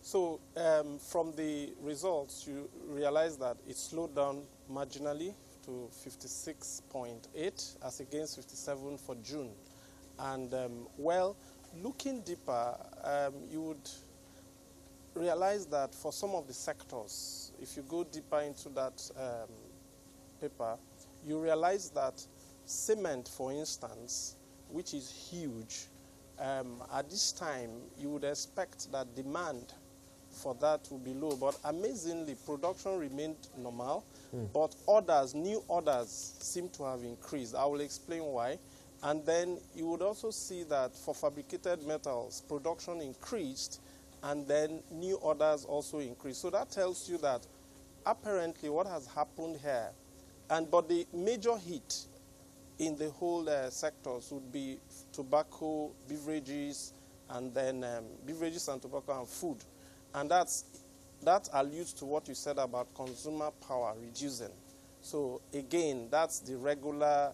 So from the results, you realize that it slowed down marginally to 56.8 as against 57 for June. And well, looking deeper, you would realize that for some of the sectors, if you go deeper into that paper, you realize that cement, for instance, which is huge, at this time, you would expect that demand for that will be low. But amazingly, production remained normal, but orders, new orders seem to have increased. I will explain why. And then you would also see that for fabricated metals, production increased, and then new orders also increased. So that tells you that apparently what has happened here, but the major hit in the whole sectors would be tobacco, beverages, and then beverages and tobacco and food. And that alludes to what you said about consumer power reducing. So again, that's the regular,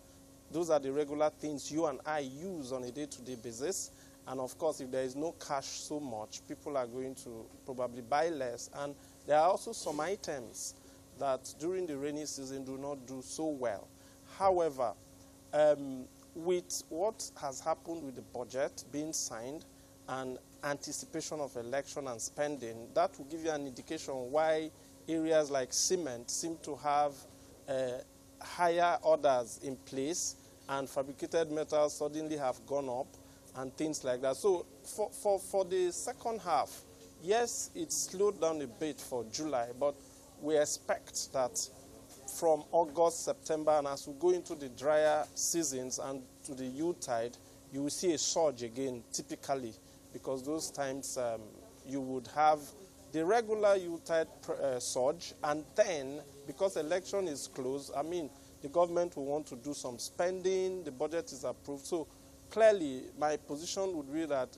those are the regular things you and I use on a day-to-day basis. And of course, if there is no cash so much, people are going to probably buy less. And there are also some items that during the rainy season do not do so well. However, with what has happened with the budget being signed and anticipation of election and spending, that will give you an indication why areas like cement seem to have higher orders in place, and fabricated metals suddenly have gone up and things like that. So for the second half, yes, it slowed down a bit for July, but we expect that from August, September, and as we go into the drier seasons and to the Yuletide, you will see a surge again, typically, because those times you would have the regular Yuletide surge, and then, because election is close, I mean, the government will want to do some spending, the budget is approved. So clearly, my position would be that,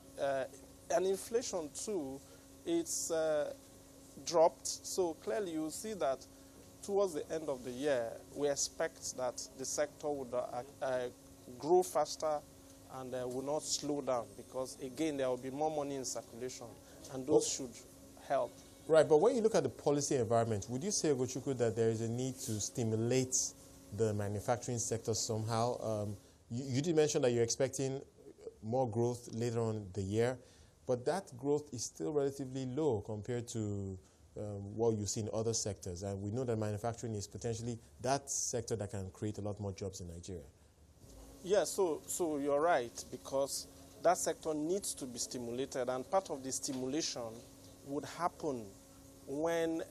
and inflation too, it's dropped. So clearly, you will see that towards the end of the year, we expect that the sector would grow faster and will not slow down, because again, there will be more money in circulation, and those should help. Right, but when you look at the policy environment, would you say, Ugochukwu, that there is a need to stimulate the manufacturing sector somehow? You did mention that you're expecting more growth later on in the year, but that growth is still relatively low compared to what you see in other sectors. And we know that manufacturing is potentially that sector that can create a lot more jobs in Nigeria. Yeah, so you're right, because that sector needs to be stimulated, and part of the stimulation would happen when,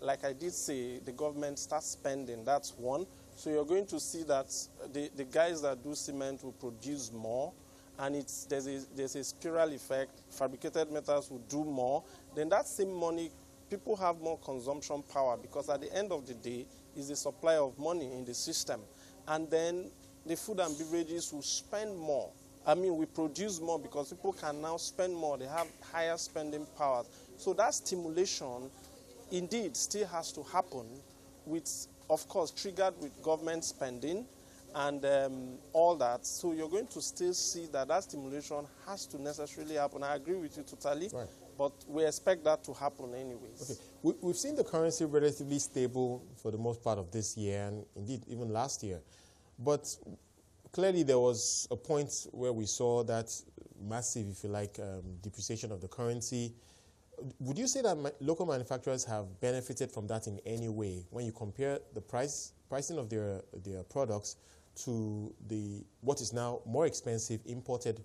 like I did say, the government starts spending. That's one. So you're going to see that the guys that do cement will produce more, and there's a spiral effect. Fabricated metals will do more. Then that same money, people have more consumption power, because at the end of the day, is the supply of money in the system. And then the food and beverages will spend more. I mean, we produce more because people can now spend more. They have higher spending powers. So that stimulation, indeed, still has to happen, with, of course, triggered with government spending and all that. So you're going to still see that that stimulation has to necessarily happen. I agree with you totally, right, but we expect that to happen anyways. Okay. We've seen the currency relatively stable for the most part of this year, and indeed even last year. But clearly there was a point where we saw that massive, if you like, depreciation of the currency. Would you say that local manufacturers have benefited from that in any way when you compare the pricing of their products to what is now more expensive imported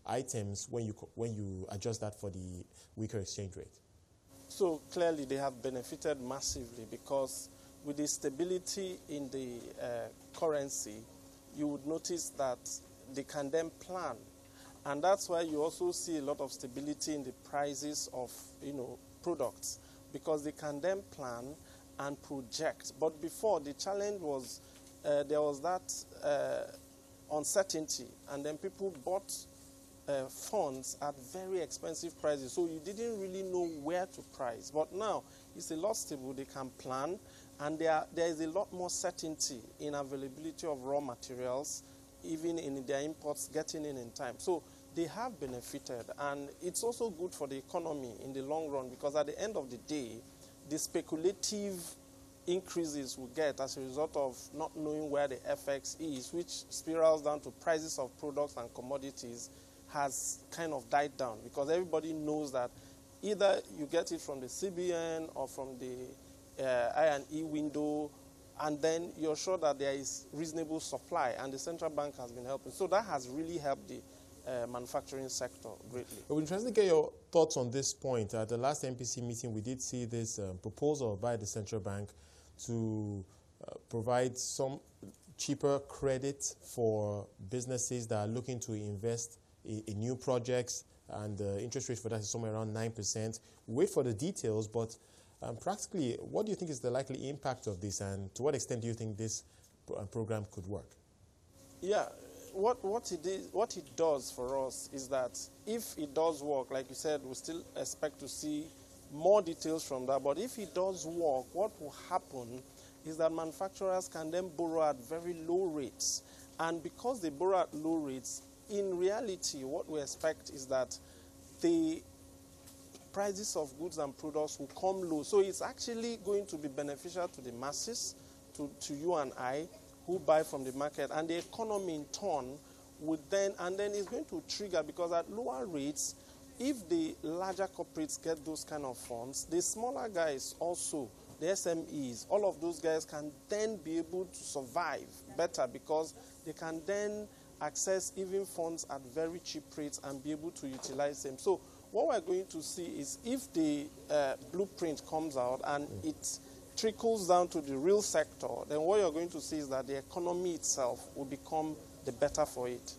items when you adjust that for the weaker exchange rate? So clearly they have benefited massively, because with the stability in the currency, you would notice that they can then plan. And that's why you also see a lot of stability in the prices of, products, because they can then plan and project. But before, the challenge was there was that uncertainty, and then people bought funds at very expensive prices, so you didn't really know where to price. But now it's a lot stable. They can plan, and there is a lot more certainty in availability of raw materials, even in their imports getting in time. So they have benefited. And it's also good for the economy in the long run, because at the end of the day, the speculative increases we get as a result of not knowing where the FX is, which spirals down to prices of products and commodities, has kind of died down, because everybody knows that either you get it from the CBN or from the I&E window, and then you're sure that there is reasonable supply, and the central bank has been helping. So that has really helped the manufacturing sector greatly. We're interested to get your thoughts on this point. At the last MPC meeting, we did see this proposal by the central bank to provide some cheaper credit for businesses that are looking to invest in new projects, and the interest rate for that is somewhere around 9%. We wait for the details, but practically, what do you think is the likely impact of this, and to what extent do you think this program could work? Yeah, what it does for us is that if it does work, like you said, we still expect to see more details from that, but if it does work, what will happen is that manufacturers can then borrow at very low rates. And because they borrow at low rates, in reality, what we expect is that the prices of goods and products will come low. So it's actually going to be beneficial to the masses, to you and I, who buy from the market, and the economy in turn would then, and then it's going to trigger, because at lower rates, if the larger corporates get those kind of funds, the smaller guys also, the SMEs, all of those guys can then be able to survive better, because they can then access even funds at very cheap rates and be able to utilize them. So what we're going to see is, if the blueprint comes out and it trickles down to the real sector, then what you're going to see is that the economy itself will become the better for it.